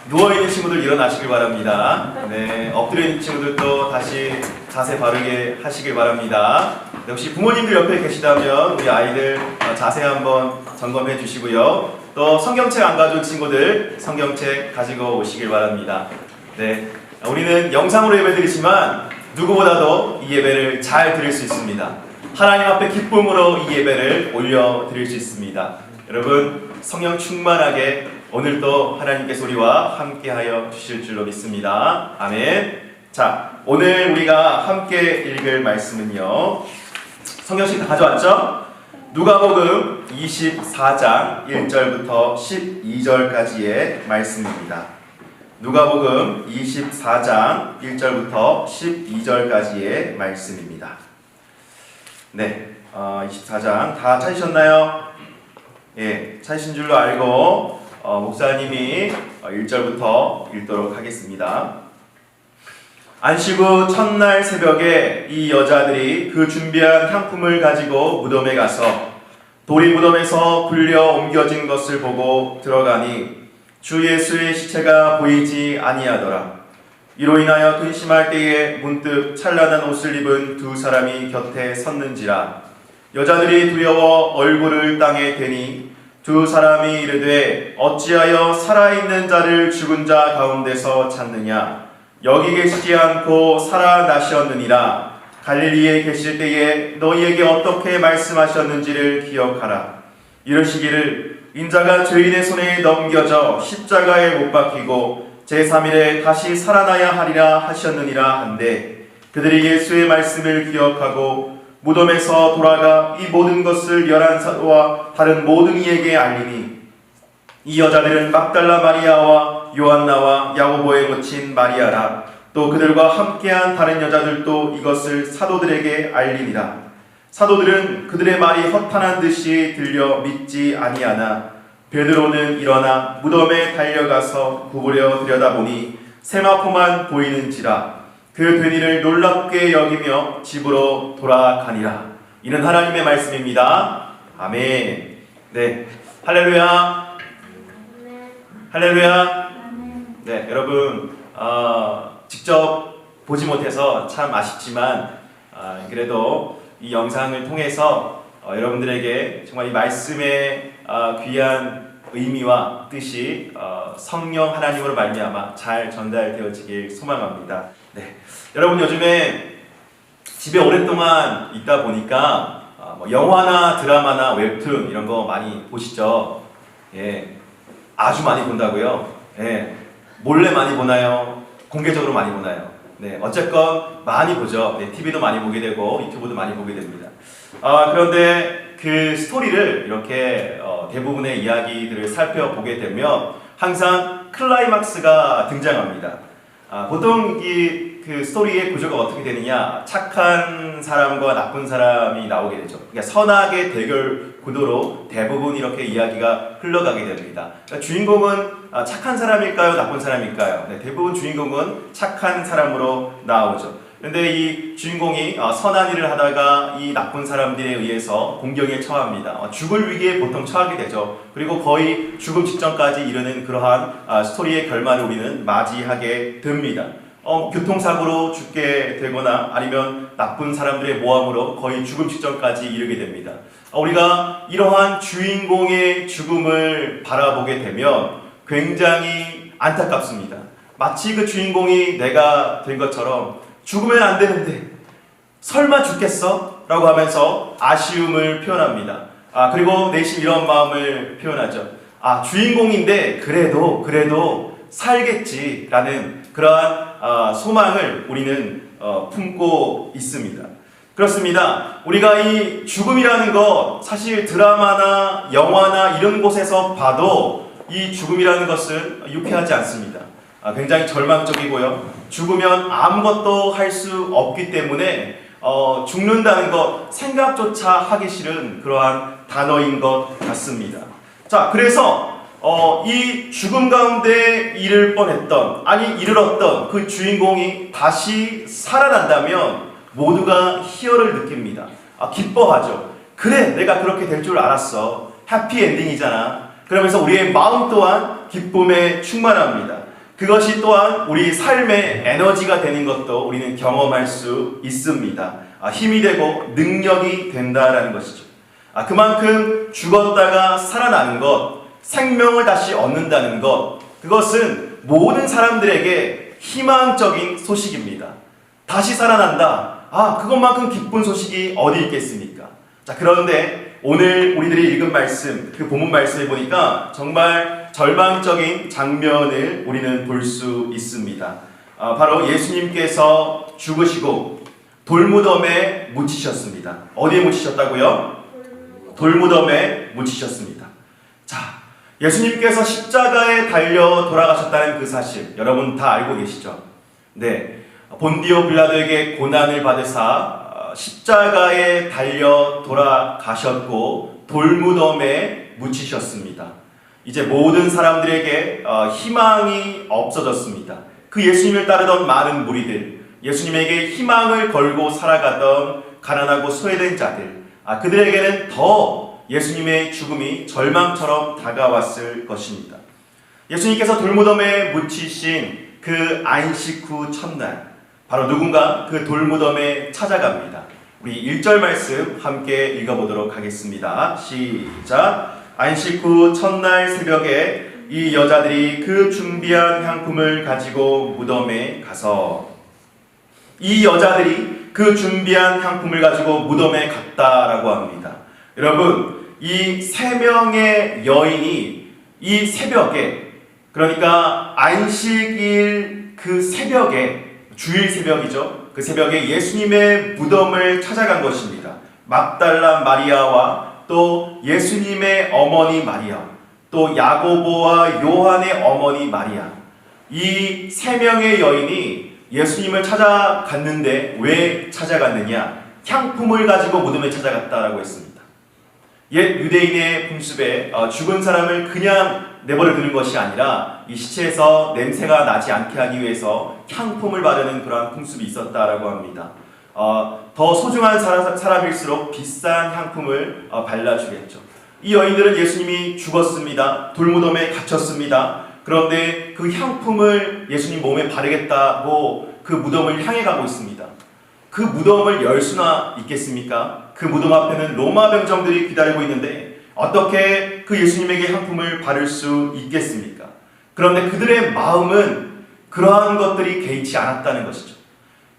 누워있는 친구들 일어나시길 바랍니다. 네, 엎드려 있는 친구들도 다시 자세 바르게 하시길 바랍니다. 역시 부모님들 옆에 계시다면 우리 아이들 자세 한번 점검해 주시고요. 또 성경책 안 가져온 친구들 성경책 가지고 오시길 바랍니다. 네, 우리는 영상으로 예배드리지만 누구보다도 이 예배를 잘 드릴 수 있습니다. 하나님 앞에 기쁨으로 이 예배를 올려드릴 수 있습니다. 여러분 성령 충만하게 오늘도 하나님께서 우리와 함께하여 주실 줄로 믿습니다. 아멘. 자, 오늘 우리가 함께 읽을 말씀은요, 성경책 다 가져왔죠? 누가복음 24장 1절부터 12절까지의 말씀입니다. 누가복음 24장 1절부터 12절까지의 말씀입니다. 네, 24장 다 찾으셨나요? 예, 찾으신 줄로 알고 목사님이 1절부터 읽도록 하겠습니다. 안식 후 첫날 새벽에 이 여자들이 그 준비한 향품을 가지고 무덤에 가서 돌이 무덤에서 굴려 옮겨진 것을 보고 들어가니 주 예수의 시체가 보이지 아니하더라. 이로 인하여 근심할 때에 문득 찬란한 옷을 입은 두 사람이 곁에 섰는지라. 여자들이 두려워 얼굴을 땅에 대니 두 사람이 이르되 어찌하여 살아있는 자를 죽은 자 가운데서 찾느냐. 여기 계시지 않고 살아나셨느니라. 갈릴리에 계실 때에 너희에게 어떻게 말씀하셨는지를 기억하라. 이르시기를 인자가 죄인의 손에 넘겨져 십자가에 못 박히고 제3일에 다시 살아나야 하리라 하셨느니라 한데 그들이 예수의 말씀을 기억하고 무덤에서 돌아가 이 모든 것을 11사도와 다른 모든 이에게 알리니 이 여자들은 막달라 마리아와 요한나와 야고보의 모친 마리아라. 또 그들과 함께한 다른 여자들도 이것을 사도들에게 알리니라. 사도들은 그들의 말이 허탄한 듯이 들려 믿지 아니하나 베드로는 일어나 무덤에 달려가서 구부려 들여다보니 세마포만 보이는지라. 그 되니를 놀랍게 여기며 집으로 돌아가니라. 이는 하나님의 말씀입니다. 아멘. 네, 할렐루야. 할렐루야. 네, 여러분 직접 보지 못해서 참 아쉽지만 그래도 이 영상을 통해서 여러분들에게 정말 이 말씀의 귀한 의미와 뜻이 성령 하나님으로 말미암아 잘 전달되어지길 소망합니다. 네, 여러분 요즘에 집에 오랫동안 있다 보니까 영화나 드라마나 웹툰 이런 거 많이 보시죠? 예, 아주 많이 본다고요? 예, 몰래 많이 보나요? 공개적으로 많이 보나요? 네, 어쨌건 많이 보죠. 네, TV도 많이 보게 되고 유튜브도 많이 보게 됩니다. 그런데 그 스토리를 이렇게 대부분의 이야기들을 살펴보게 되면 항상 클라이막스가 등장합니다. 보통 그 스토리의 구조가 어떻게 되느냐, 착한 사람과 나쁜 사람이 나오게 되죠. 그러니까 선악의 대결 구도로 대부분 이렇게 이야기가 흘러가게 됩니다. 그러니까 주인공은 착한 사람일까요? 나쁜 사람일까요? 네, 대부분 주인공은 착한 사람으로 나오죠. 그런데 이 주인공이 선한 일을 하다가 이 나쁜 사람들에 의해서 공경에 처합니다. 죽을 위기에 보통 처하게 되죠. 그리고 거의 죽음 직전까지 이르는 그러한 스토리의 결말을 우리는 맞이하게 됩니다. 교통사고로 죽게 되거나 아니면 나쁜 사람들의 모함으로 거의 죽음 직전까지 이르게 됩니다. 우리가 이러한 주인공의 죽음을 바라보게 되면 굉장히 안타깝습니다. 마치 그 주인공이 내가 된 것처럼 죽으면 안 되는데 설마 죽겠어? 라고 하면서 아쉬움을 표현합니다. 그리고 내심 이런 마음을 표현하죠. 주인공인데 그래도 살겠지라는 그러한 소망을 우리는 품고 있습니다. 그렇습니다. 우리가 이 죽음이라는 것 사실 드라마나 영화나 이런 곳에서 봐도 이 죽음이라는 것은 유쾌하지 않습니다. 굉장히 절망적이고요. 죽으면 아무것도 할 수 없기 때문에 죽는다는 것 생각조차 하기 싫은 그러한 단어인 것 같습니다. 자, 그래서 이 죽음 가운데 이르렀던 그 주인공이 다시 살아난다면 모두가 희열을 느낍니다. 기뻐하죠. 그래, 내가 그렇게 될 줄 알았어. 해피엔딩이잖아. 그러면서 우리의 마음 또한 기쁨에 충만합니다. 그것이 또한 우리 삶의 에너지가 되는 것도 우리는 경험할 수 있습니다. 힘이 되고 능력이 된다라는 것이죠. 그만큼 죽었다가 살아나는 것, 생명을 다시 얻는다는 것, 그것은 모든 사람들에게 희망적인 소식입니다. 다시 살아난다. 그것만큼 기쁜 소식이 어디 있겠습니까? 자, 그런데 오늘 우리들이 읽은 말씀, 그 본문 말씀을 보니까 정말 절망적인 장면을 우리는 볼 수 있습니다. 바로 예수님께서 죽으시고 돌무덤에 묻히셨습니다. 어디에 묻히셨다고요? 돌무덤에 묻히셨습니다. 자, 예수님께서 십자가에 달려 돌아가셨다는 그 사실 여러분 다 알고 계시죠? 네, 본디오 빌라도에게 고난을 받으사 십자가에 달려 돌아가셨고 돌무덤에 묻히셨습니다. 이제 모든 사람들에게 희망이 없어졌습니다. 그 예수님을 따르던 많은 무리들, 예수님에게 희망을 걸고 살아가던 가난하고 소외된 자들, 그들에게는 더 예수님의 죽음이 절망처럼 다가왔을 것입니다. 예수님께서 돌무덤에 묻히신 그 안식 후 첫날, 바로 누군가 그 돌무덤에 찾아갑니다. 우리 1절 말씀 함께 읽어보도록 하겠습니다. 시작. 안식 후 첫날 새벽에 이 여자들이 그 준비한 향품을 가지고 무덤에 가서, 이 여자들이 그 준비한 향품을 가지고 무덤에 갔다라고 합니다. 여러분, 이 세 명의 여인이 이 새벽에, 그러니까 안식일 그 새벽에, 주일 새벽이죠. 그 새벽에 예수님의 무덤을 찾아간 것입니다. 막달라 마리아와 또 예수님의 어머니 마리아, 또 야고보와 요한의 어머니 마리아, 이 세 명의 여인이 예수님을 찾아갔는데 왜 찾아갔느냐? 향품을 가지고 무덤에 찾아갔다라고 했습니다. 옛 유대인의 풍습에 죽은 사람을 그냥 내버려 두는 것이 아니라 이 시체에서 냄새가 나지 않게 하기 위해서 향품을 바르는 그러한 풍습이 있었다라고 합니다. 더 소중한 사람일수록 비싼 향품을 발라주겠죠. 이 여인들은 예수님이 죽었습니다. 돌무덤에 갇혔습니다. 그런데 그 향품을 예수님 몸에 바르겠다고 그 무덤을 향해 가고 있습니다. 그 무덤을 열 수나 있겠습니까? 그 무덤 앞에는 로마 병정들이 기다리고 있는데 어떻게 그 예수님에게 향품을 바를 수 있겠습니까? 그런데 그들의 마음은 그러한 것들이 개의치 않았다는 것이죠.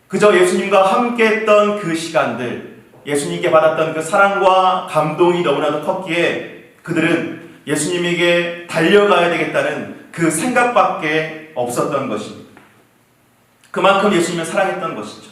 그저 예수님과 함께했던 그 시간들, 예수님께 받았던 그 사랑과 감동이 너무나도 컸기에 그들은 예수님에게 달려가야 되겠다는 그 생각밖에 없었던 것입니다. 그만큼 예수님을 사랑했던 것이죠.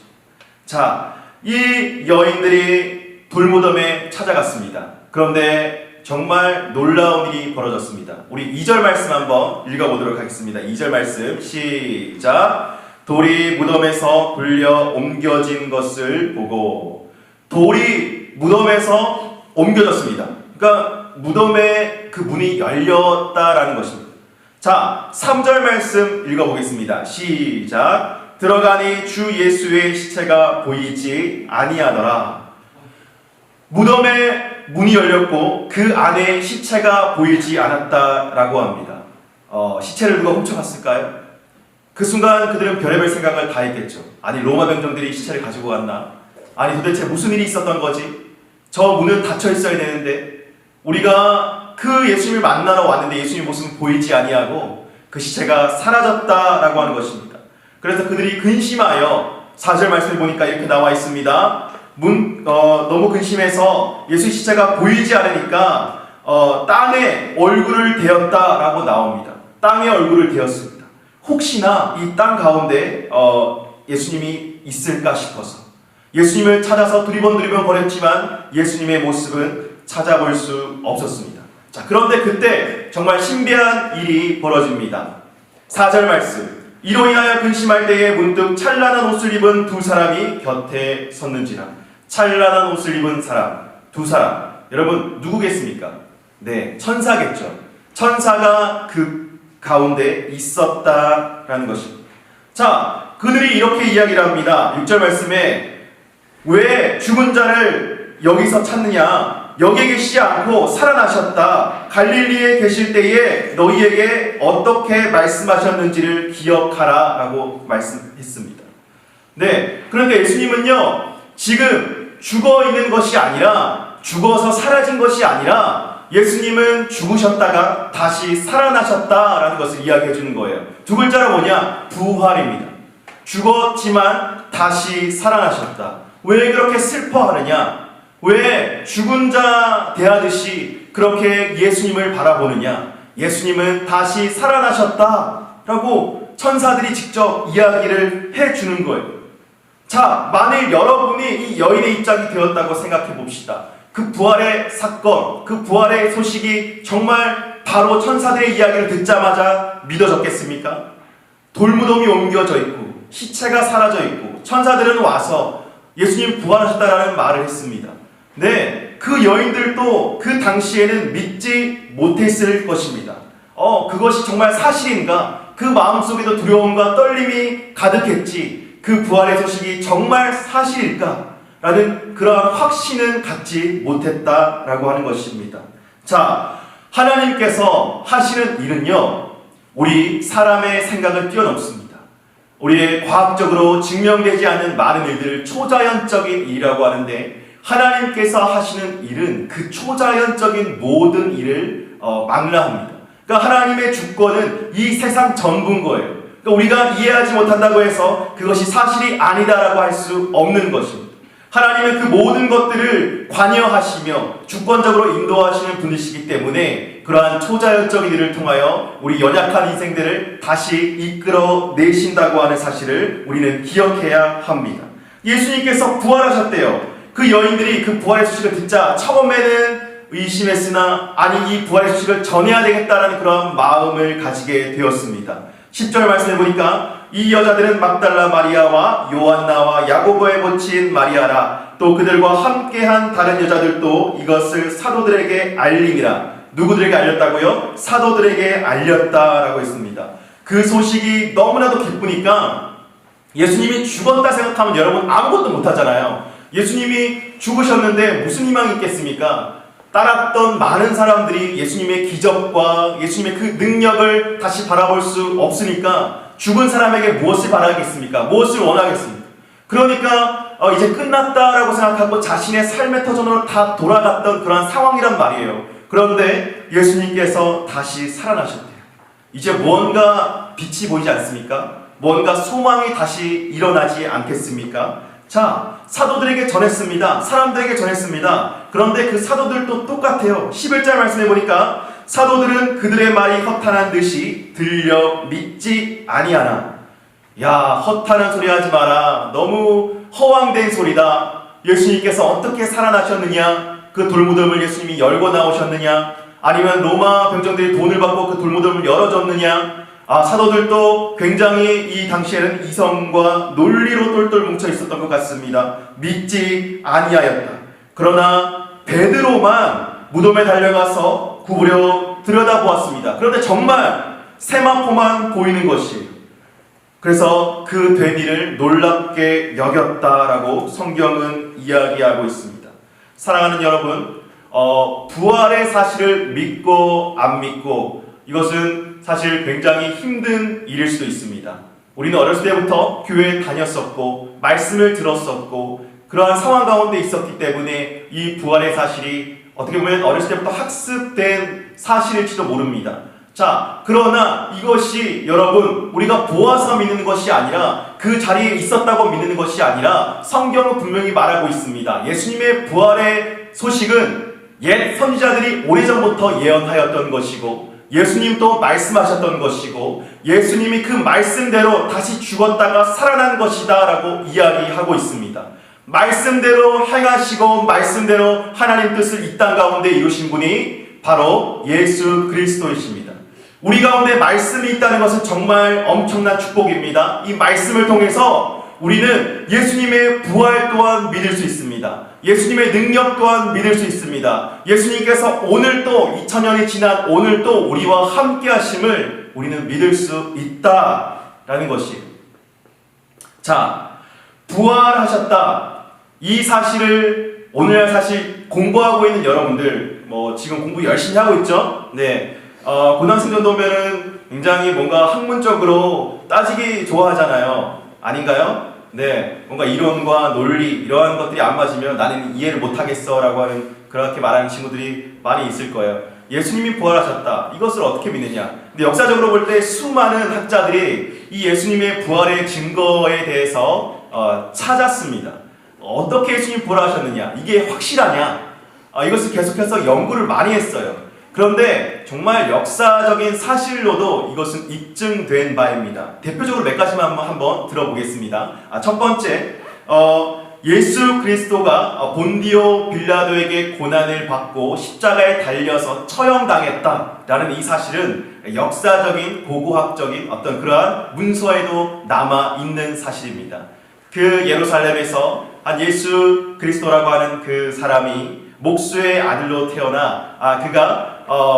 자, 이 여인들이 돌무덤에 찾아갔습니다. 그런데 정말 놀라운 일이 벌어졌습니다. 우리 2절 말씀 한번 읽어보도록 하겠습니다. 2절 말씀 시작. 돌이 무덤에서 굴려 옮겨진 것을 보고, 돌이 무덤에서 옮겨졌습니다. 그러니까 무덤의 그 문이 열렸다라는 것입니다. 자, 3절 말씀 읽어보겠습니다. 시작. 들어가니 주 예수의 시체가 보이지 아니하더라. 무덤의 문이 열렸고 그 안에 시체가 보이지 않았다라고 합니다. 시체를 누가 훔쳐갔을까요? 그 순간 그들은 별의별 생각을 다 했겠죠. 아니, 로마 병정들이 시체를 가지고 갔나? 아니, 도대체 무슨 일이 있었던 거지? 저 문은 닫혀 있어야 되는데 우리가 그 예수님을 만나러 왔는데 예수님 모습은 보이지 아니하고 그 시체가 사라졌다라고 하는 것입니다. 그래서 그들이 근심하여 4절 말씀을 보니까 이렇게 나와 있습니다. 너무 근심해서 예수의 시체가 보이지 않으니까 땅에 얼굴을 대었다라고 나옵니다. 땅에 얼굴을 대었습니다. 혹시나 이 땅 가운데 예수님이 있을까 싶어서 예수님을 찾아서 두리번 거렸지만 예수님의 모습은 찾아볼 수 없었습니다. 자, 그런데 그때 정말 신비한 일이 벌어집니다. 4절 말씀. 이로 인하여 근심할 때에 문득 찬란한 옷을 입은 두 사람이 곁에 섰는지라. 찬란한 옷을 입은 사람, 두 사람. 여러분 누구겠습니까? 네, 천사겠죠. 천사가 그 가운데 있었다라는 것입니다. 자, 그들이 이렇게 이야기를 합니다. 6절 말씀에 왜 죽은 자를 여기서 찾느냐? 여기 계시지 않고 살아나셨다. 갈릴리에 계실 때에 너희에게 어떻게 말씀하셨는지를 기억하라 라고 말씀했습니다. 네, 그런데 예수님은요, 지금 죽어 있는 것이 아니라, 죽어서 사라진 것이 아니라 예수님은 죽으셨다가 다시 살아나셨다라는 것을 이야기해 주는 거예요. 두 글자로 뭐냐? 부활입니다. 죽었지만 다시 살아나셨다. 왜 그렇게 슬퍼하느냐? 왜 죽은 자 대하듯이 그렇게 예수님을 바라보느냐? 예수님은 다시 살아나셨다라고 천사들이 직접 이야기를 해주는 거예요. 자, 만일 여러분이 이 여인의 입장이 되었다고 생각해 봅시다. 그 부활의 사건, 그 부활의 소식이 정말 바로 천사들의 이야기를 듣자마자 믿어졌겠습니까? 돌무덤이 옮겨져 있고 시체가 사라져 있고 천사들은 와서 예수님 부활하셨다라는 말을 했습니다. 네, 그 여인들도 그 당시에는 믿지 못했을 것입니다. 그것이 정말 사실인가? 그 마음속에도 두려움과 떨림이 가득했지. 그 부활의 소식이 정말 사실일까? 라는 그러한 확신은 갖지 못했다라고 하는 것입니다. 자, 하나님께서 하시는 일은요, 우리 사람의 생각을 뛰어넘습니다. 우리의 과학적으로 증명되지 않은 많은 일들을 초자연적인 일이라고 하는데, 하나님께서 하시는 일은 그 초자연적인 모든 일을 망라합니다. 그러니까 하나님의 주권은 이 세상 전부인 거예요. 그러니까 우리가 이해하지 못한다고 해서 그것이 사실이 아니다라고 할 수 없는 것입니다. 하나님은 그 모든 것들을 관여하시며 주권적으로 인도하시는 분이시기 때문에 그러한 초자연적인 일을 통하여 우리 연약한 인생들을 다시 이끌어내신다고 하는 사실을 우리는 기억해야 합니다. 예수님께서 부활하셨대요. 그 여인들이 그 부활의 소식을 듣자 처음에는 의심했으나 아니 이 부활의 소식을 전해야 되겠다라는 그런 마음을 가지게 되었습니다. 10절 말씀해 보니까 이 여자들은 막달라 마리아와 요한나와 야고보의 모친 마리아라 또 그들과 함께한 다른 여자들도 이것을 사도들에게 알림이라. 누구들에게 알렸다고요? 사도들에게 알렸다라고 했습니다. 그 소식이 너무나도 기쁘니까 예수님이 죽었다 생각하면 여러분 아무것도 못하잖아요. 예수님이 죽으셨는데 무슨 희망이 있겠습니까? 따랐던 많은 사람들이 예수님의 기적과 예수님의 그 능력을 다시 바라볼 수 없으니까 죽은 사람에게 무엇을 바라겠습니까? 무엇을 원하겠습니까? 그러니까 이제 끝났다라고 생각하고 자신의 삶의 터전으로 다 돌아갔던 그런 상황이란 말이에요. 그런데 예수님께서 다시 살아나셨대요. 이제 뭔가 빛이 보이지 않습니까? 뭔가 소망이 다시 일어나지 않겠습니까? 자, 사도들에게 전했습니다. 사람들에게 전했습니다. 그런데 그 사도들도 똑같아요. 11절 말씀해 보니까 사도들은 그들의 말이 허탄한 듯이 들려 믿지 아니하나. 야, 허탄한 소리 하지 마라. 너무 허황된 소리다. 예수님께서 어떻게 살아나셨느냐? 그 돌무덤을 예수님이 열고 나오셨느냐? 아니면 로마 병정들이 돈을 받고 그 돌무덤을 열어줬느냐? 사도들도 굉장히 이 당시에는 이성과 논리로 똘똘 뭉쳐 있었던 것 같습니다. 믿지 아니하였다. 그러나 베드로만 무덤에 달려가서 구부려 들여다보았습니다. 그런데 정말 세마포만 보이는 것이에요. 그래서 그 된 일을 놀랍게 여겼다라고 성경은 이야기하고 있습니다. 사랑하는 여러분, 부활의 사실을 믿고 안 믿고 이것은 사실 굉장히 힘든 일일 수도 있습니다. 우리는 어렸을 때부터 교회에 다녔었고 말씀을 들었었고 그러한 상황 가운데 있었기 때문에 이 부활의 사실이 어떻게 보면 어렸을 때부터 학습된 사실일지도 모릅니다. 자, 그러나 이것이 여러분 우리가 보아서 믿는 것이 아니라 그 자리에 있었다고 믿는 것이 아니라 성경은 분명히 말하고 있습니다. 예수님의 부활의 소식은 옛 선지자들이 오래전부터 예언하였던 것이고 예수님도 말씀하셨던 것이고 예수님이 그 말씀대로 다시 죽었다가 살아난 것이다 라고 이야기하고 있습니다. 말씀대로 행하시고 말씀대로 하나님 뜻을 이 땅 가운데 이루신 분이 바로 예수 그리스도이십니다. 우리 가운데 말씀이 있다는 것은 정말 엄청난 축복입니다. 이 말씀을 통해서 우리는 예수님의 부활 또한 믿을 수 있습니다. 예수님의 능력 또한 믿을 수 있습니다. 예수님께서 오늘도 2000년이 지난 오늘도 우리와 함께 하심을 우리는 믿을 수 있다라는 것이에요. 자, 부활하셨다. 이 사실을 오늘날 사실 공부하고 있는 여러분들, 지금 공부 열심히 하고 있죠? 네. 고등학생 정도면은 굉장히 뭔가 학문적으로 따지기 좋아하잖아요. 아닌가요? 네. 뭔가 이론과 논리, 이러한 것들이 안 맞으면 나는 이해를 못하겠어 라고 하는, 그렇게 말하는 친구들이 많이 있을 거예요. 예수님이 부활하셨다. 이것을 어떻게 믿느냐? 근데 역사적으로 볼 때 수많은 학자들이 이 예수님의 부활의 증거에 대해서 찾았습니다. 어떻게 예수님이 부활하셨느냐? 이게 확실하냐? 이것을 계속해서 연구를 많이 했어요. 그런데 정말 역사적인 사실로도 이것은 입증된 바입니다. 대표적으로 몇 가지만 한번 들어보겠습니다. 첫 번째, 예수 그리스도가 본디오 빌라도에게 고난을 받고 십자가에 달려서 처형당했다라는 이 사실은 역사적인 고고학적인 어떤 그러한 문서에도 남아 있는 사실입니다. 그 예루살렘에서 한 예수 그리스도라고 하는 그 사람이 목수의 아들로 태어나 그가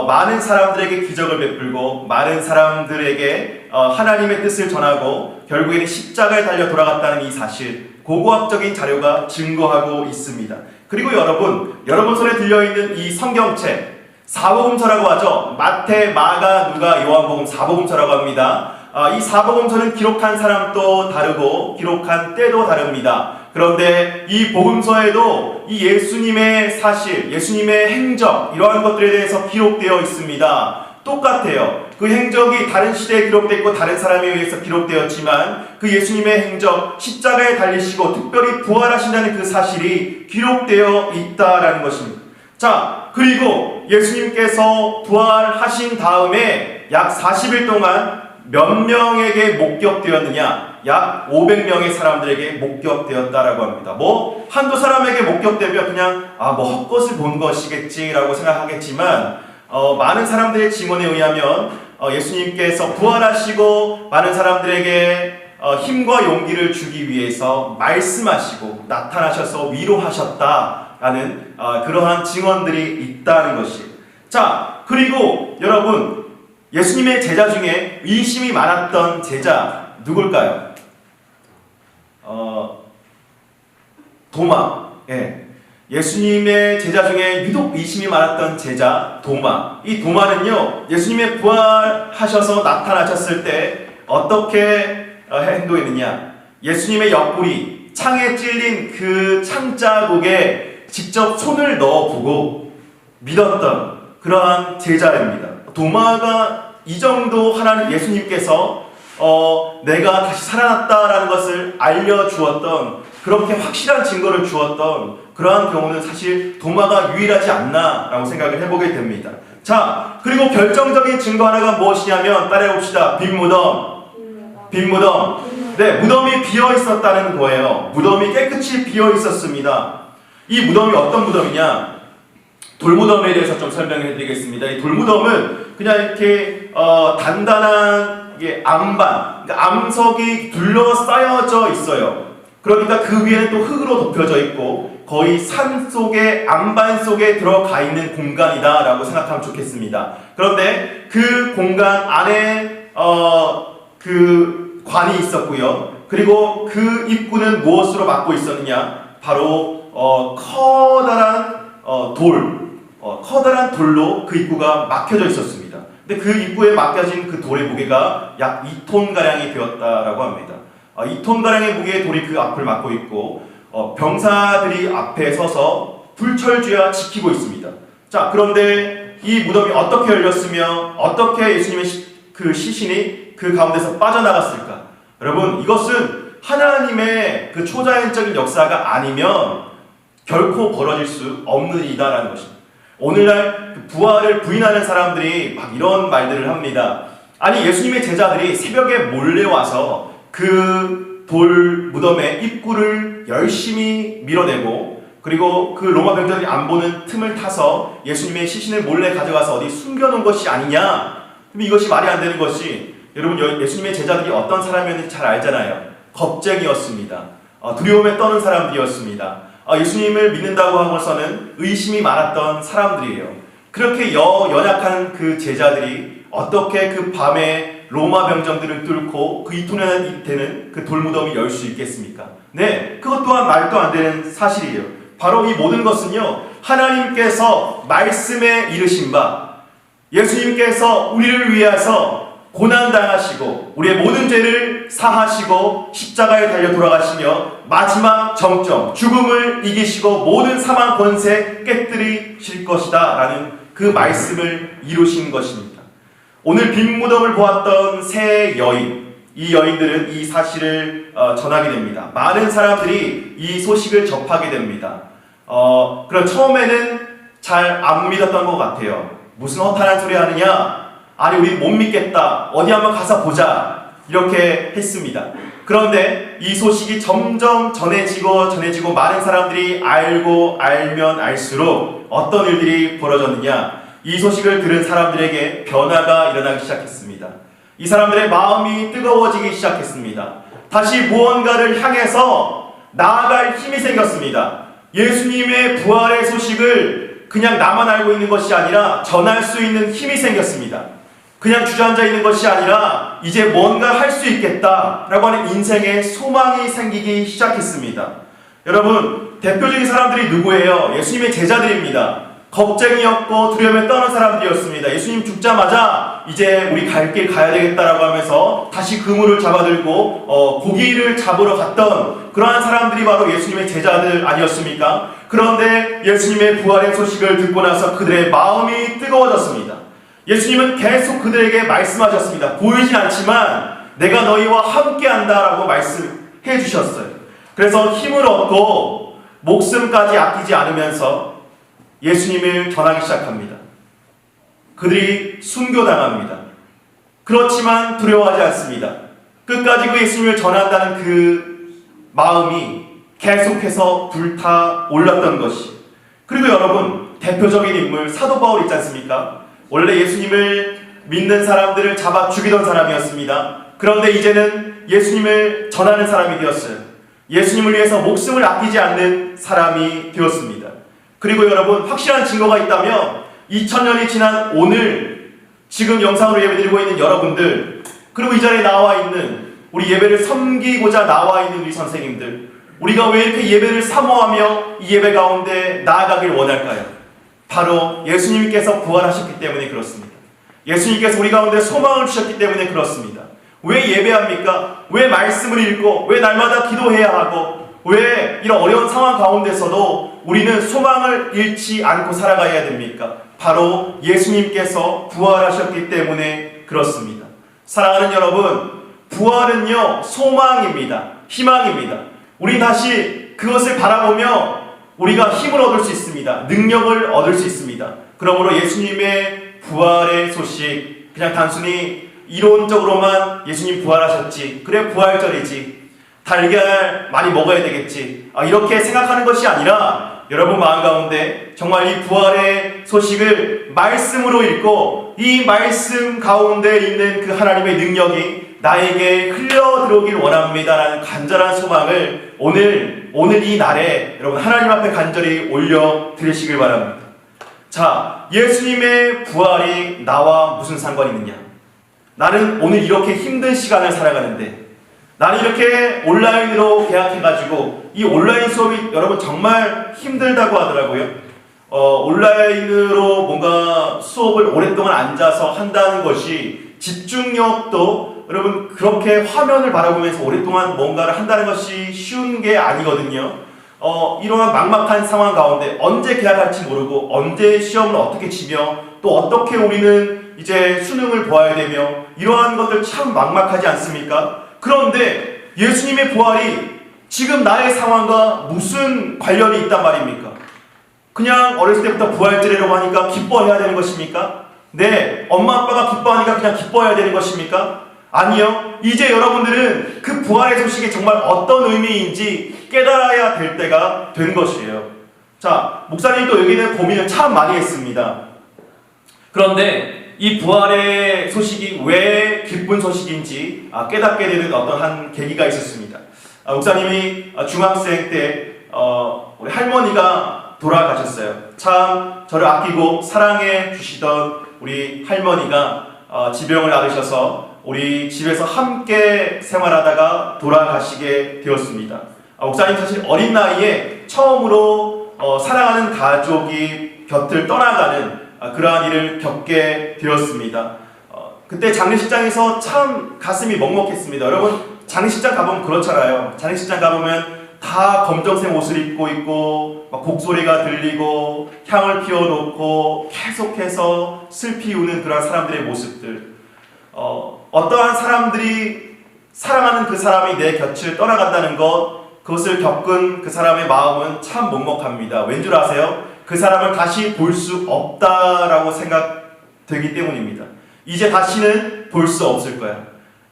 많은 사람들에게 기적을 베풀고 많은 사람들에게 하나님의 뜻을 전하고 결국에는 십자가에 달려 돌아갔다는 이 사실, 고고학적인 자료가 증거하고 있습니다. 그리고 여러분 손에 들려있는 이 성경책, 사복음서라고 하죠. 마태, 마가, 누가, 요한복음 사복음서라고 합니다. 이 사복음서는 기록한 사람도 다르고 기록한 때도 다릅니다. 그런데 이 복음서에도 이 예수님의 사실, 예수님의 행적, 이러한 것들에 대해서 기록되어 있습니다. 똑같아요. 그 행적이 다른 시대에 기록됐고 다른 사람에 의해서 기록되었지만 그 예수님의 행적, 십자가에 달리시고 특별히 부활하신다는 그 사실이 기록되어 있다라는 것입니다. 자, 그리고 예수님께서 부활하신 다음에 약 40일 동안 몇 명에게 목격되었느냐? 약 500명의 사람들에게 목격되었다라고 합니다. 한두 사람에게 목격되면 그냥 헛것을 본 것이겠지라고 생각하겠지만 많은 사람들의 증언에 의하면 예수님께서 부활하시고 많은 사람들에게 힘과 용기를 주기 위해서 말씀하시고 나타나셔서 위로하셨다라는 그러한 증언들이 있다는 것이. 자, 그리고 여러분, 예수님의 제자 중에 의심이 많았던 제자 누굴까요? 도마. 예. 예수님의 제자 중에 유독 의심이 많았던 제자 도마. 이 도마는요, 예수님의 부활하셔서 나타나셨을 때 어떻게 행동했느냐? 예수님의 옆구리, 창에 찔린 그 창자국에 직접 손을 넣어보고 믿었던 그러한 제자입니다. 도마가 이 정도 하나님 예수님께서 내가 다시 살아났다라는 것을 알려주었던, 그렇게 확실한 증거를 주었던 그러한 경우는 사실 도마가 유일하지 않나라고 생각을 해보게 됩니다. 자, 그리고 결정적인 증거 하나가 무엇이냐면 따라해봅시다. 빈 무덤. 네, 무덤이 비어 있었다는 거예요. 무덤이 깨끗이 비어 있었습니다. 이 무덤이 어떤 무덤이냐? 돌무덤에 대해서 좀 설명해 드리겠습니다. 이 돌무덤은 그냥 이렇게 단단한 암반, 그러니까 암석이 둘러싸여져 있어요. 그러니까 그 위에는 또 흙으로 덮여져 있고 거의 산 속에, 암반 속에 들어가 있는 공간이다 라고 생각하면 좋겠습니다. 그런데 그 공간 안에 그 관이 있었고요. 그리고 그 입구는 무엇으로 막고 있었느냐? 바로 커다란 돌로 그 입구가 막혀져 있었습니다. 근데 그 입구에 막혀진 그 돌의 무게가 약 2톤가량이 되었다라고 합니다. 2톤가량의 무게의 돌이 그 앞을 막고 있고 병사들이 앞에 서서 불철주야 지키고 있습니다. 자, 그런데 이 무덤이 어떻게 열렸으며 어떻게 예수님의 그 시신이 그 가운데서 빠져나갔을까? 여러분, 이것은 하나님의 그 초자연적인 역사가 아니면 결코 벌어질 수 없는 일이다라는 것입니다. 오늘날 그 부활을 부인하는 사람들이 막 이런 말들을 합니다. 아니, 예수님의 제자들이 새벽에 몰래 와서 그 돌 무덤의 입구를 열심히 밀어내고 그리고 그 로마 병사들이 안 보는 틈을 타서 예수님의 시신을 몰래 가져가서 어디 숨겨놓은 것이 아니냐? 근데 이것이 말이 안 되는 것이, 여러분, 예수님의 제자들이 어떤 사람이었는지 잘 알잖아요. 겁쟁이였습니다. 두려움에 떠는 사람들이었습니다. 예수님을 믿는다고 하고서는 의심이 많았던 사람들이에요. 그렇게 연약한 그 제자들이 어떻게 그 밤에 로마 병정들을 뚫고 그 2톤이나 되는 그 돌무덤이 열 수 있겠습니까? 네, 그것 또한 말도 안 되는 사실이에요. 바로 이 모든 것은요, 하나님께서 말씀에 이르신 바 예수님께서 우리를 위해서 고난당하시고 우리의 모든 죄를 사하시고 십자가에 달려 돌아가시며 마지막 정점 죽음을 이기시고 모든 사망 권세 깨뜨리실 것이다 라는 그 말씀을 이루신 것입니다. 오늘 빈 무덤을 보았던 세 여인, 이 여인들은 이 사실을 전하게 됩니다. 많은 사람들이 이 소식을 접하게 됩니다. 그럼 처음에는 잘 안 믿었던 것 같아요. 무슨 허탄한 소리 하느냐? 아니 우리 못 믿겠다. 어디 한번 가서 보자. 이렇게 했습니다. 그런데 이 소식이 점점 전해지고 많은 사람들이 알면 알수록 어떤 일들이 벌어졌느냐? 이 소식을 들은 사람들에게 변화가 일어나기 시작했습니다. 이 사람들의 마음이 뜨거워지기 시작했습니다. 다시 무언가를 향해서 나아갈 힘이 생겼습니다. 예수님의 부활의 소식을 그냥 나만 알고 있는 것이 아니라 전할 수 있는 힘이 생겼습니다. 그냥 주저앉아 있는 것이 아니라 이제 뭔가 할 수 있겠다라고 하는 인생의 소망이 생기기 시작했습니다. 여러분, 대표적인 사람들이 누구예요? 예수님의 제자들입니다. 겁쟁이였고 두려움에 떠는 사람들이었습니다. 예수님 죽자마자 이제 우리 갈 길 가야 되겠다라고 하면서 다시 그물을 잡아들고 고기를 잡으러 갔던 그러한 사람들이 바로 예수님의 제자들 아니었습니까? 그런데 예수님의 부활의 소식을 듣고 나서 그들의 마음이 뜨거워졌습니다. 예수님은 계속 그들에게 말씀하셨습니다. 보이진 않지만 내가 너희와 함께한다라고 말씀해 주셨어요. 그래서 힘을 얻고 목숨까지 아끼지 않으면서 예수님을 전하기 시작합니다. 그들이 순교당합니다. 그렇지만 두려워하지 않습니다. 끝까지 그 예수님을 전한다는 그 마음이 계속해서 불타올랐던 것이. 그리고 여러분, 대표적인 인물 사도 바울 있지 않습니까? 원래 예수님을 믿는 사람들을 잡아 죽이던 사람이었습니다. 그런데 이제는 예수님을 전하는 사람이 되었어요. 예수님을 위해서 목숨을 아끼지 않는 사람이 되었습니다. 그리고 여러분, 확실한 증거가 있다면 2000년이 지난 오늘 지금 영상으로 예배드리고 있는 여러분들, 그리고 이 자리에 나와 있는 우리 예배를 섬기고자 나와 있는 우리 선생님들, 우리가 왜 이렇게 예배를 사모하며 이 예배 가운데 나아가길 원할까요? 바로 예수님께서 부활하셨기 때문에 그렇습니다. 예수님께서 우리 가운데 소망을 주셨기 때문에 그렇습니다. 왜 예배합니까? 왜 말씀을 읽고 왜 날마다 기도해야 하고 왜 이런 어려운 상황 가운데서도 우리는 소망을 잃지 않고 살아가야 됩니까? 바로 예수님께서 부활하셨기 때문에 그렇습니다. 사랑하는 여러분, 부활은요 소망입니다. 희망입니다. 우리 다시 그것을 바라보며 우리가 힘을 얻을 수 있습니다. 능력을 얻을 수 있습니다. 그러므로 예수님의 부활의 소식, 그냥 단순히 이론적으로만 예수님 부활하셨지, 그래 부활절이지, 달걀 많이 먹어야 되겠지, 이렇게 생각하는 것이 아니라 여러분 마음 가운데 정말 이 부활의 소식을 말씀으로 읽고 이 말씀 가운데 있는 그 하나님의 능력이 나에게 흘러 들어오길 원합니다라는 간절한 소망을 오늘 이 날에 여러분 하나님 앞에 간절히 올려 드리시길 바랍니다. 자, 예수님의 부활이 나와 무슨 상관이 있느냐? 나는 오늘 이렇게 힘든 시간을 살아가는데, 나는 이렇게 온라인으로 계약해가지고 이 온라인 수업이 여러분 정말 힘들다고 하더라고요. 온라인으로 뭔가 수업을 오랫동안 앉아서 한다는 것이 집중력도 여러분 그렇게 화면을 바라보면서 오랫동안 뭔가를 한다는 것이 쉬운 게 아니거든요. 이러한 막막한 상황 가운데 언제 계약할지 모르고 언제 시험을 어떻게 치며 또 어떻게 우리는 이제 수능을 보아야 되며 이러한 것들 참 막막하지 않습니까? 그런데 예수님의 부활이 지금 나의 상황과 무슨 관련이 있단 말입니까? 그냥 어렸을 때부터 부활절이라고 하니까 기뻐해야 되는 것입니까? 네, 엄마 아빠가 기뻐하니까 그냥 기뻐해야 되는 것입니까? 아니요. 이제 여러분들은 그 부활의 소식이 정말 어떤 의미인지 깨달아야 될 때가 된 것이에요. 자, 목사님도 여기는 고민을 참 많이 했습니다. 그런데 이 부활의 소식이 왜 기쁜 소식인지 깨닫게 되는 어떤 한 계기가 있었습니다. 목사님이 중학생 때 우리 할머니가 돌아가셨어요. 참 저를 아끼고 사랑해 주시던 우리 할머니가 지병을 앓으셔서 우리 집에서 함께 생활하다가 돌아가시게 되었습니다. 목사님 사실 어린 나이에 처음으로 사랑하는 가족이 곁을 떠나가는 그러한 일을 겪게 되었습니다. 그때 장례식장에서 참 가슴이 먹먹했습니다. 여러분, 장례식장 가보면 그렇잖아요. 장례식장 가보면 다 검정색 옷을 입고 있고 막 곡소리가 들리고 향을 피워놓고 계속해서 슬피 우는 그런 사람들의 모습들, 어떠한 사람들이 사랑하는 그 사람이 내 곁을 떠나간다는 것, 그것을 겪은 그 사람의 마음은 참 먹먹합니다. 왠 줄 아세요? 그 사람을 다시 볼 수 없다라고 생각되기 때문입니다. 이제 다시는 볼 수 없을 거야.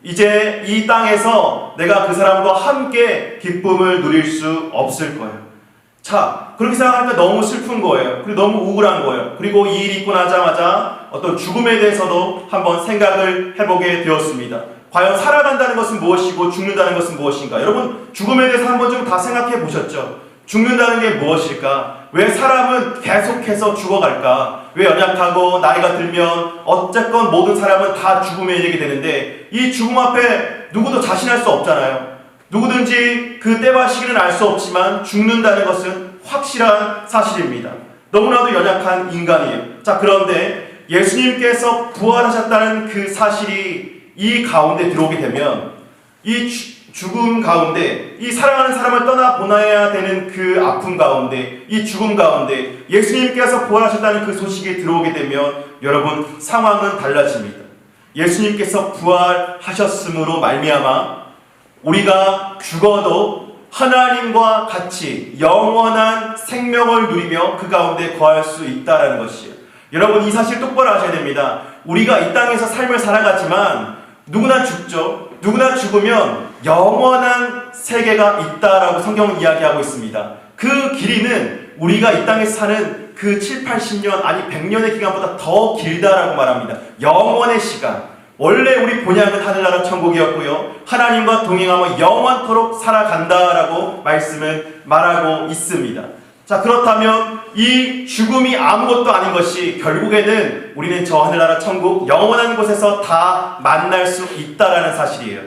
이제 이 땅에서 내가 그 사람과 함께 기쁨을 누릴 수 없을 거예요. 자, 그렇게 생각하니까 너무 슬픈 거예요. 그리고 너무 우울한 거예요. 그리고 이 일이 있고 나자마자 어떤 죽음에 대해서도 한번 생각을 해보게 되었습니다. 과연 살아간다는 것은 무엇이고 죽는다는 것은 무엇인가? 여러분, 죽음에 대해서 한번 좀 다 생각해 보셨죠? 죽는다는 게 무엇일까? 왜 사람은 계속해서 죽어갈까? 왜 연약하고 나이가 들면 어쨌건 모든 사람은 다 죽음에 이르게 되는데, 이 죽음 앞에 누구도 자신할 수 없잖아요. 누구든지 그 때와 시기는 알 수 없지만 죽는다는 것은 확실한 사실입니다. 너무나도 연약한 인간이에요. 자, 그런데 예수님께서 부활하셨다는 그 사실이 이 가운데 들어오게 되면, 이 죽음 가운데, 이 사랑하는 사람을 떠나보내야 되는 그 아픔 가운데, 이 죽음 가운데 예수님께서 부활하셨다는 그 소식이 들어오게 되면 여러분, 상황은 달라집니다. 예수님께서 부활하셨음으로 말미암아 우리가 죽어도 하나님과 같이 영원한 생명을 누리며 그 가운데 거할 수 있다는 것이에요. 여러분, 이 사실 똑바로 아셔야 됩니다. 우리가 이 땅에서 삶을 살아가지만 누구나 죽죠. 누구나 죽으면 영원한 세계가 있다라고 성경은 이야기하고 있습니다. 그 길이는 우리가 이 땅에서 사는 그 7, 80년 아니 100년의 기간보다 더 길다라고 말합니다. 영원의 시간. 원래 우리 본향은 하늘나라 천국이었고요, 하나님과 동행하며 영원토록 살아간다라고 말씀을 말하고 있습니다. 자, 그렇다면 이 죽음이 아무것도 아닌 것이 결국에는 우리는 저 하늘나라 천국 영원한 곳에서 다 만날 수 있다라는 사실이에요.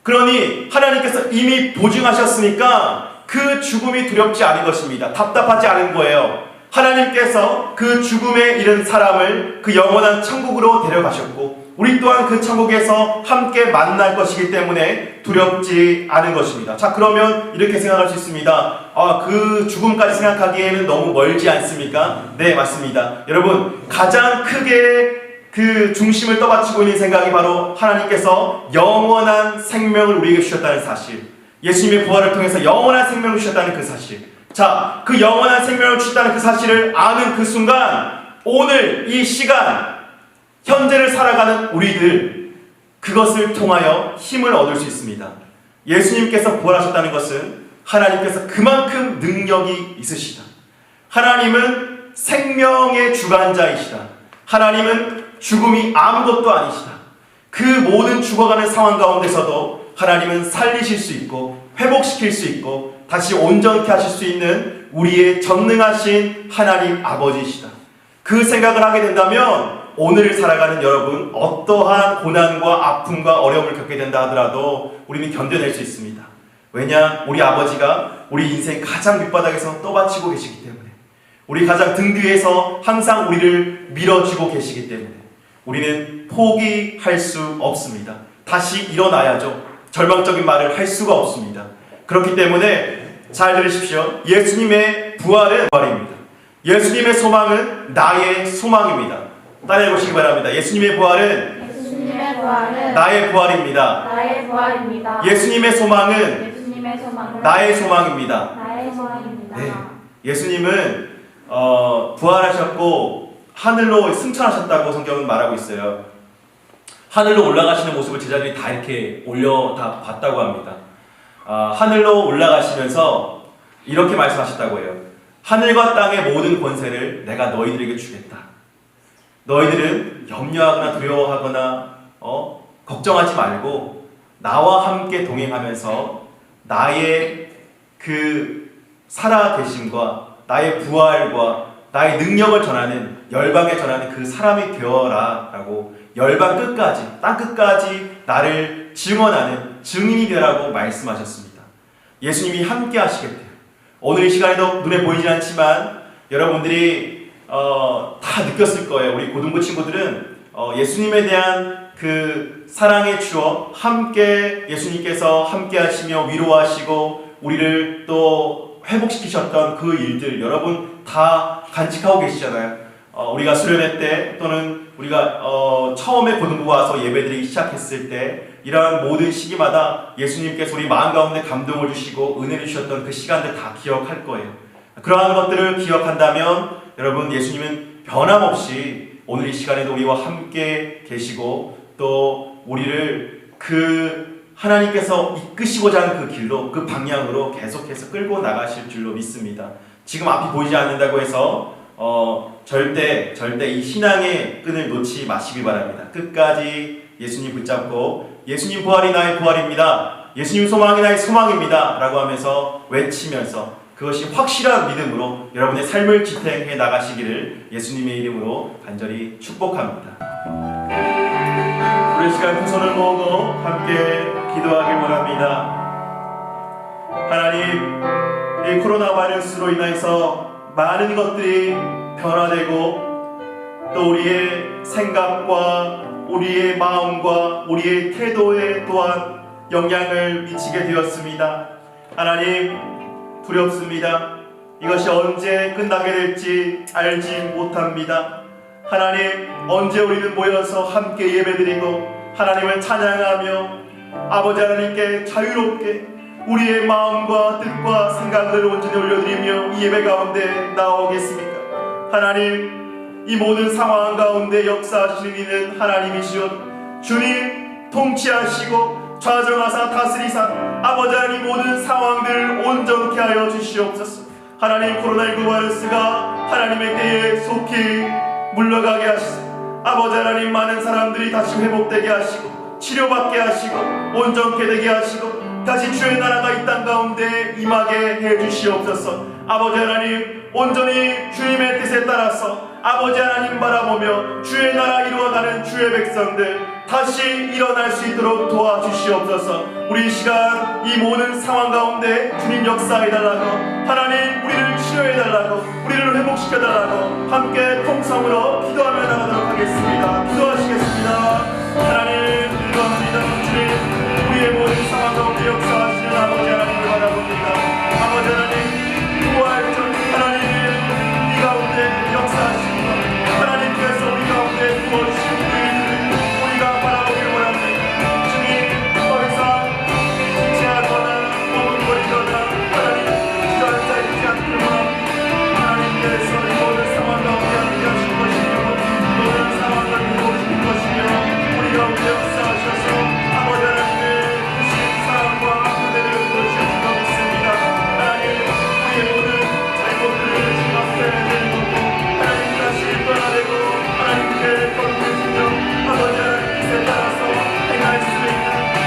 그러니 하나님께서 이미 보증하셨으니까 그 죽음이 두렵지 않은 것입니다. 답답하지 않은 거예요. 하나님께서 그 죽음에 이른 사람을 그 영원한 천국으로 데려가셨고, 우리 또한 그 천국에서 함께 만날 것이기 때문에 두렵지 않은 것입니다. 자, 그러면 이렇게 생각할 수 있습니다. 그 죽음까지 생각하기에는 너무 멀지 않습니까? 네, 맞습니다. 여러분, 가장 크게 그 중심을 떠받치고 있는 생각이 바로 하나님께서 영원한 생명을 우리에게 주셨다는 사실, 예수님의 부활을 통해서 영원한 생명을 주셨다는 그 사실. 자, 그 영원한 생명을 주셨다는 그 사실을 아는 그 순간, 오늘 이 시간 현재를 살아가는 우리들, 그것을 통하여 힘을 얻을 수 있습니다. 예수님께서 부활하셨다는 것은 하나님께서 그만큼 능력이 있으시다. 하나님은 생명의 주관자이시다. 하나님은 죽음이 아무것도 아니시다. 그 모든 죽어가는 상황 가운데서도 하나님은 살리실 수 있고 회복시킬 수 있고 다시 온전케 하실 수 있는 우리의 전능하신 하나님 아버지이시다. 그 생각을 하게 된다면 오늘을 살아가는 여러분, 어떠한 고난과 아픔과 어려움을 겪게 된다 하더라도 우리는 견뎌낼 수 있습니다. 왜냐? 우리 아버지가 우리 인생 가장 밑바닥에서 떠받치고 계시기 때문에, 우리 가장 등 뒤에서 항상 우리를 밀어주고 계시기 때문에 우리는 포기할 수 없습니다. 다시 일어나야죠. 절망적인 말을 할 수가 없습니다. 그렇기 때문에 잘 들으십시오. 예수님의 부활은 부활입니다. 예수님의 소망은 나의 소망입니다. 따라해 보시기 바랍니다. 예수님의 부활은 나의 부활입니다. 나의 부활입니다. 예수님의 소망은 나의 소망입니다. 나의 소망입니다. 네. 예수님은 부활하셨고 하늘로 승천하셨다고 성경은 말하고 있어요. 하늘로 올라가시는 모습을 제자들이 다 이렇게 올려 다 봤다고 합니다. 하늘로 올라가시면서 이렇게 말씀하셨다고 해요. 하늘과 땅의 모든 권세를 내가 너희들에게 주겠다. 너희들은 염려하거나 두려워하거나 걱정하지 말고 나와 함께 동행하면서 나의 그 살아계심과 나의 부활과 나의 능력을 전하는, 열방에 전하는 그 사람이 되어라 라고, 열방 끝까지, 땅 끝까지 나를 증언하는 증인이 되라고 말씀하셨습니다. 예수님이 함께 하시겠대요. 오늘 이 시간에도 눈에 보이지 않지만 여러분들이 다 느꼈을 거예요. 우리 고등부 친구들은 예수님에 대한 그 사랑의 추억, 함께 예수님께서 함께 하시며 위로하시고 우리를 또 회복시키셨던 그 일들 여러분 다 간직하고 계시잖아요. 우리가 수련회 때 또는 우리가 처음에 고등부 와서 예배드리기 시작했을 때 이러한 모든 시기마다 예수님께서 우리 마음 가운데 감동을 주시고 은혜를 주셨던 그 시간들 다 기억할 거예요. 그러한 것들을 기억한다면 여러분 예수님은 변함없이 오늘 이 시간에도 우리와 함께 계시고 또 우리를 그 하나님께서 이끄시고자 하는 그 길로 그 방향으로 계속해서 끌고 나가실 줄로 믿습니다. 지금 앞이 보이지 않는다고 해서 절대 이 신앙의 끈을 놓지 마시기 바랍니다. 끝까지 예수님 붙잡고 예수님 부활이 나의 부활입니다. 예수님 소망이 나의 소망입니다. 라고 하면서 외치면서 그것이 확실한 믿음으로 여러분의 삶을 지탱해 나가시기를 예수님의 이름으로 간절히 축복합니다. 우리 시간 두 손을 모으고 함께 기도하길 원합니다. 하나님, 이 코로나 바이러스로 인해서 많은 것들이 변화되고 또 우리의 생각과 우리의 마음과 우리의 태도에 또한 영향을 미치게 되었습니다. 하나님, 두렵습니다. 이것이 언제 끝나게 될지 알지 못합니다. 하나님, 언제 우리는 모여서 함께 예배드리고 하나님을 찬양하며 아버지 하나님께 자유롭게 우리의 마음과 뜻과 생각을 온전히 올려드리며 이 예배 가운데 나오겠습니까? 하나님, 이 모든 상황 가운데 역사하시는 이는 하나님이시오. 주님 통치하시고 좌정하사 다스리사 아버지 하나님 모든 상황들을 온전케 하여 주시옵소서. 하나님, 코로나19 바이러스가 하나님의 때에 속히 물러가게 하시고 아버지 하나님 많은 사람들이 다시 회복되게 하시고 치료받게 하시고 온전케 되게 하시고 다시 주의 나라가 이 땅 가운데 임하게 해주시옵소서. 아버지 하나님, 온전히 주님의 뜻에 따라서 아버지 하나님 바라보며 주의 나라 이루어가는 주의 백성들 다시 일어날 수 있도록 도와주시옵소서. 우리 이 시간 이 모든 상황 가운데 주님 역사해달라고, 하나님 우리를 치료해달라고, 우리를 회복시켜달라고 함께 통성으로 기도하며 나가도록 하겠습니다. 기도하시겠습니다. 하나님 기도합니다. 주님, 우리의 모든 상황 가운데 역사하시는 아버지 하나님을 바라봅니다. 아버지 하나님, 부활전 하나님 이 가운데 역사하시는 하나님께서 우리 가운데 부어주신 우리를 우리가 바라보길 원합니다. 주님, 더 이상 지체하거나 머뭇거리거나 하나님 주저앉아있지 않기를 원합니다. 하나님께서 이 모든 상황 가운데 함께 하실 것이며 모든 상황을 이루어주실 것이며 우리 가운데 역사하셔서 아버지 하나님의 크신 사랑과 은혜를 보여주실 줄 믿습니다. 하나님, 우리의 모든 잘못들을 주님 앞에 내놓고 하나님 다시 변화되고 하나님께 거룩해지며 아버지 하나님 뜻에 따라서 행할 수 있는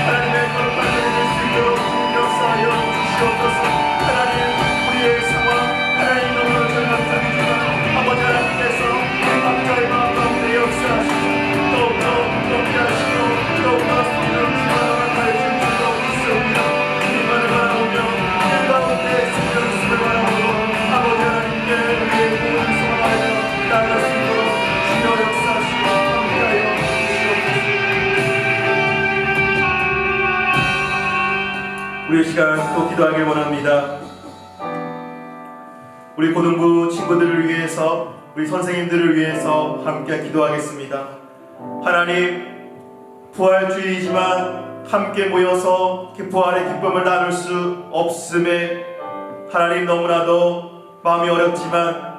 하나님의 거룩한 은혜를 수 있도록 역사하여 주시옵소서. 하나님, 우리의 상황 하나님 너무나 절망적이지만 아버지 하나님께서 우리 각자의 마음 가운데 역사하시고 더욱더 높게 하시고 더욱더 스피드를 주만하여 주실 줄로 믿습니다. 주님만을 바라보며 그 가운데 스피드를 쓰을 바라보고 아버지 하나님께 우리의 모든 소망하여 나아갈 수 있도록 주여 역사하시고 함께하여 주시옵소서. 우리 이 시간 또 기도하길 원합니다. 우리 고등부 친구들을 위해서, 우리 선생님들을 위해서 함께 기도하겠습니다. 하나님, 부활주일이지만 함께 모여서 부활의 기쁨을 나눌 수 없음에 하나님 너무나도 마음이 어렵지만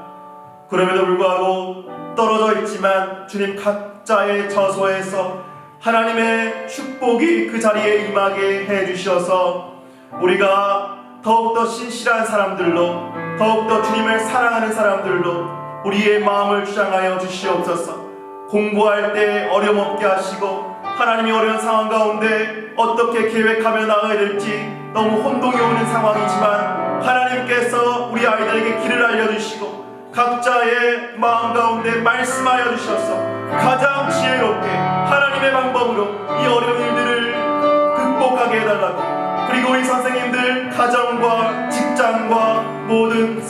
그럼에도 불구하고 떨어져 있지만 주님 각자의 처소에서 하나님의 축복이 그 자리에 임하게 해주셔서 우리가 더욱더 신실한 사람들로, 더욱더 주님을 사랑하는 사람들로 우리의 마음을 주장하여 주시옵소서. 공부할 때 어려움 없게 하시고 하나님이 어려운 상황 가운데 어떻게 계획하며 나가야 될지 너무 혼동이 오는 상황이지만 하나님께서 우리 아이들에게 길을 알려주시고 각자의 마음 가운데 말씀하여 주셔서 가장 지혜롭게 하나님의 방법으로 이 어려운 일들을 극복하게 해달라고, 그리고 우리 선생님들 가정과 직장과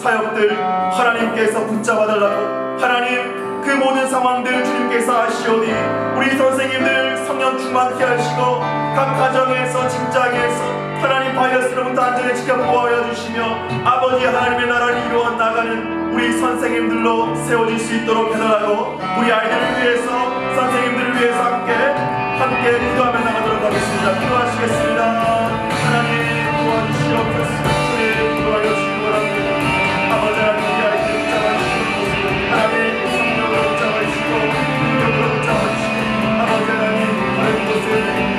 사역들 하나님께서 붙잡아달라고, 하나님 그 모든 상황들 주님께서 아시오니 우리 선생님들 성령 충만케 하시고 각 가정에서 직장에서 하나님 바이러스로부터 안전에 지켜 보호하여 주시며 아버지 하나님의 나라를 이루어 나가는 우리 선생님들로 세워질 수 있도록 해달라고, 우리 아이들을 위해서 선생님들을 위해서 함께 기도하며 나가도록 하겠습니다. 기도하시겠습니다. 하나님 도와주시옵소서. 기도하여 주시기 바랍니다. 아버지 하나님 우리 아이들을 붙잡아주시고 하나님 성령으로 붙잡아주시고 능력으로 붙잡아주시고 아버지 하나님 다른 곳에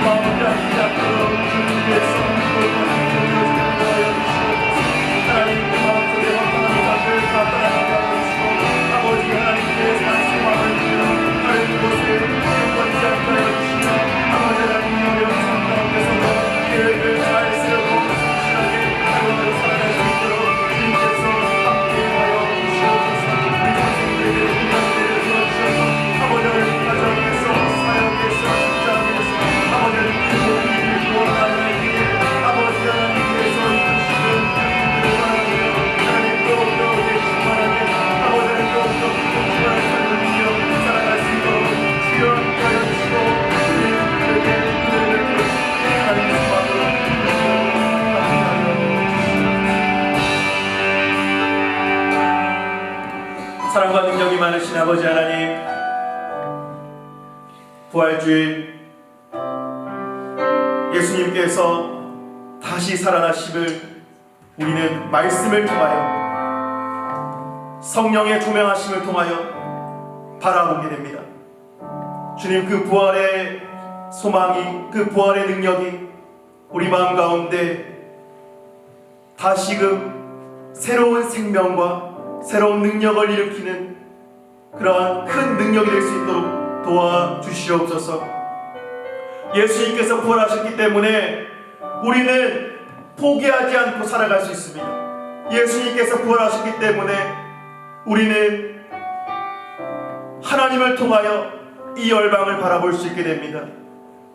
마음이 아끼지 않도록 주님 위해서 도와주시고 하나님 그 마음속에 어떠한 자들 다 떠나가게 하시고 아버지 하나님께 말씀하는 다른 곳에 영원치 않게 하여 주시며 아버지 하나님 어려운 삶 가운데서도 계획을 잘 세우고 확실하게 하루하루 살아갈 수 있도록 주님께서 함께하여 주시옵소서. 우리 선생님들에게 기도를 주옵소서. 아버지 하나님 가정에서 사역에서 직장에서 아버지 하나님 그 모든 일을 구원하는 일에 아버지 하나님께서 이끄시는 그들을 바라보며 하나님 더욱더 우리의 충만하게 아버지 하나님 더욱더 충만한 삶을 이겨 살아갈 수 있도록 주여 하여 주시고 우리들에게 그들을 하나님의 마음으로 사랑과 능력이 많으신 아버지 하나님, 부활주일 예수님께서 다시 살아나심을 우리는 말씀을 통하여 성령의 조명하심을 통하여 바라보게 됩니다. 주님 그 부활의 소망이, 그 부활의 능력이 우리 마음 가운데 다시금 새로운 생명과 새로운 능력을 일으키는 그러한 큰 능력이 될 수 있도록 도와주시옵소서. 예수님께서 부활하셨기 때문에 우리는 포기하지 않고 살아갈 수 있습니다. 예수님께서 부활하셨기 때문에 우리는 하나님을 통하여 이 열방을 바라볼 수 있게 됩니다.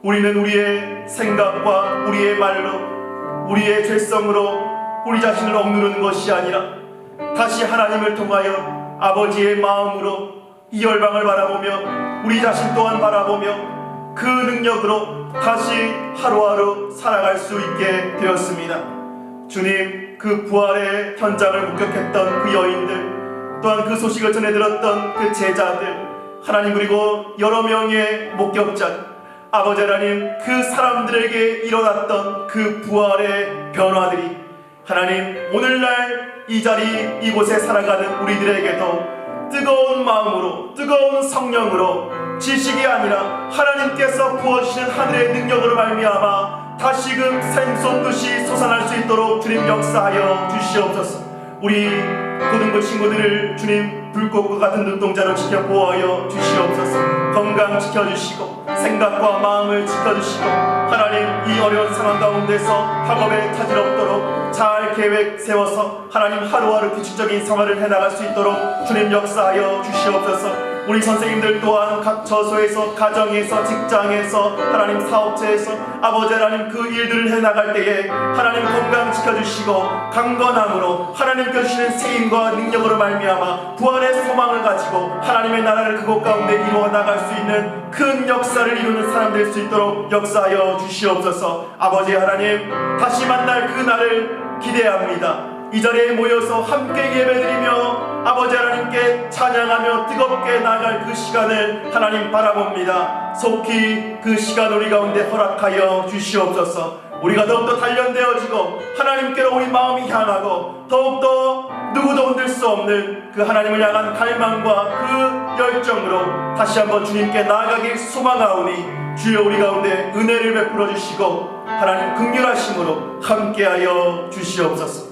우리는 우리의 생각과 우리의 말로 우리의 죄성으로 우리 자신을 억누르는 것이 아니라 다시 하나님을 통하여 아버지의 마음으로 이 열방을 바라보며 우리 자신 또한 바라보며 그 능력으로 다시 하루하루 살아갈 수 있게 되었습니다. 주님 그 부활의 현장을 목격했던 그 여인들, 또한 그 소식을 전해 들었던 그 제자들, 하나님 그리고 여러 명의 목격자들, 아버지 하나님 그 사람들에게 일어났던 그 부활의 변화들이 하나님 오늘날 이 자리 이곳에 살아가는 우리들에게도 뜨거운 마음으로 뜨거운 성령으로 지식이 아니라 하나님께서 부어주시는 하늘의 능력으로 말미암아 다시금 샘솟듯이 솟아날 수 있도록 주님 역사하여 주시옵소서. 우리 고등부 친구들을 주님 불꽃과 같은 눈동자로 지켜 보호하여 주시옵소서. 건강 지켜주시고 생각과 마음을 지켜주시고 하나님 이 어려운 상황 가운데서 학업에 차질 없도록 잘 계획 세워서 하나님 하루하루 규칙적인 생활을 해나갈 수 있도록 주님 역사하여 주시옵소서. 우리 선생님들 또한 각 처소에서 가정에서 직장에서 하나님 사업체에서 아버지 하나님 그 일들을 해나갈 때에 하나님 건강 지켜주시고 강건함으로 하나님께서 주시는 세임과 능력으로 말미암아 부활의 소망을 가지고 하나님의 나라를 그곳 가운데 이루어 나갈 수 있는 큰 역사를 이루는 사람 될 수 있도록 역사하여 주시옵소서. 아버지 하나님 다시 만날 그 날을 기대합니다. 이 자리에 모여서 함께 예배드리며 아버지 하나님께 찬양하며 뜨겁게 나갈 그 시간을 하나님 바라봅니다. 속히 그 시간 우리 가운데 허락하여 주시옵소서. 우리가 더욱더 단련되어지고 하나님께로 우리 마음이 향하고 더욱더 누구도 흔들 수 없는 그 하나님을 향한 갈망과 그 열정으로 다시 한번 주님께 나아가길 소망하오니 주여 우리 가운데 은혜를 베풀어 주시고 하나님 긍휼하심으로 함께하여 주시옵소서.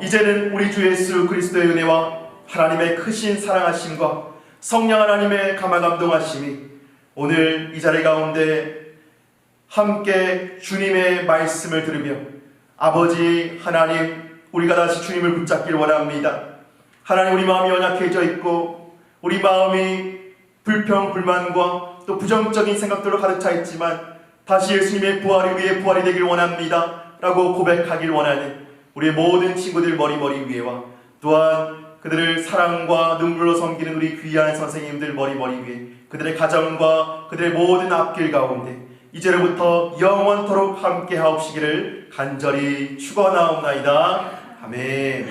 이제는 우리 주 예수 그리스도의 은혜와 하나님의 크신 사랑하심과 성령 하나님의 감화감동하심이 오늘 이 자리 가운데 함께 주님의 말씀을 들으며 아버지 하나님 우리가 다시 주님을 붙잡길 원합니다. 하나님 우리 마음이 연약해져 있고 우리 마음이 불평 불만과 또 부정적인 생각들로 가득 차 있지만 다시 예수님의 부활이 우리의 부활이 되길 원합니다 라고 고백하길 원하는 우리 모든 친구들 머리 위에와 또한 그들을 사랑과 눈물로 섬기는 우리 귀한 선생님들 머리 위에 그들의 가정과 그들의 모든 앞길 가운데 이제로부터 영원토록 함께 하옵시기를 간절히 축원하옵나이다. 아멘.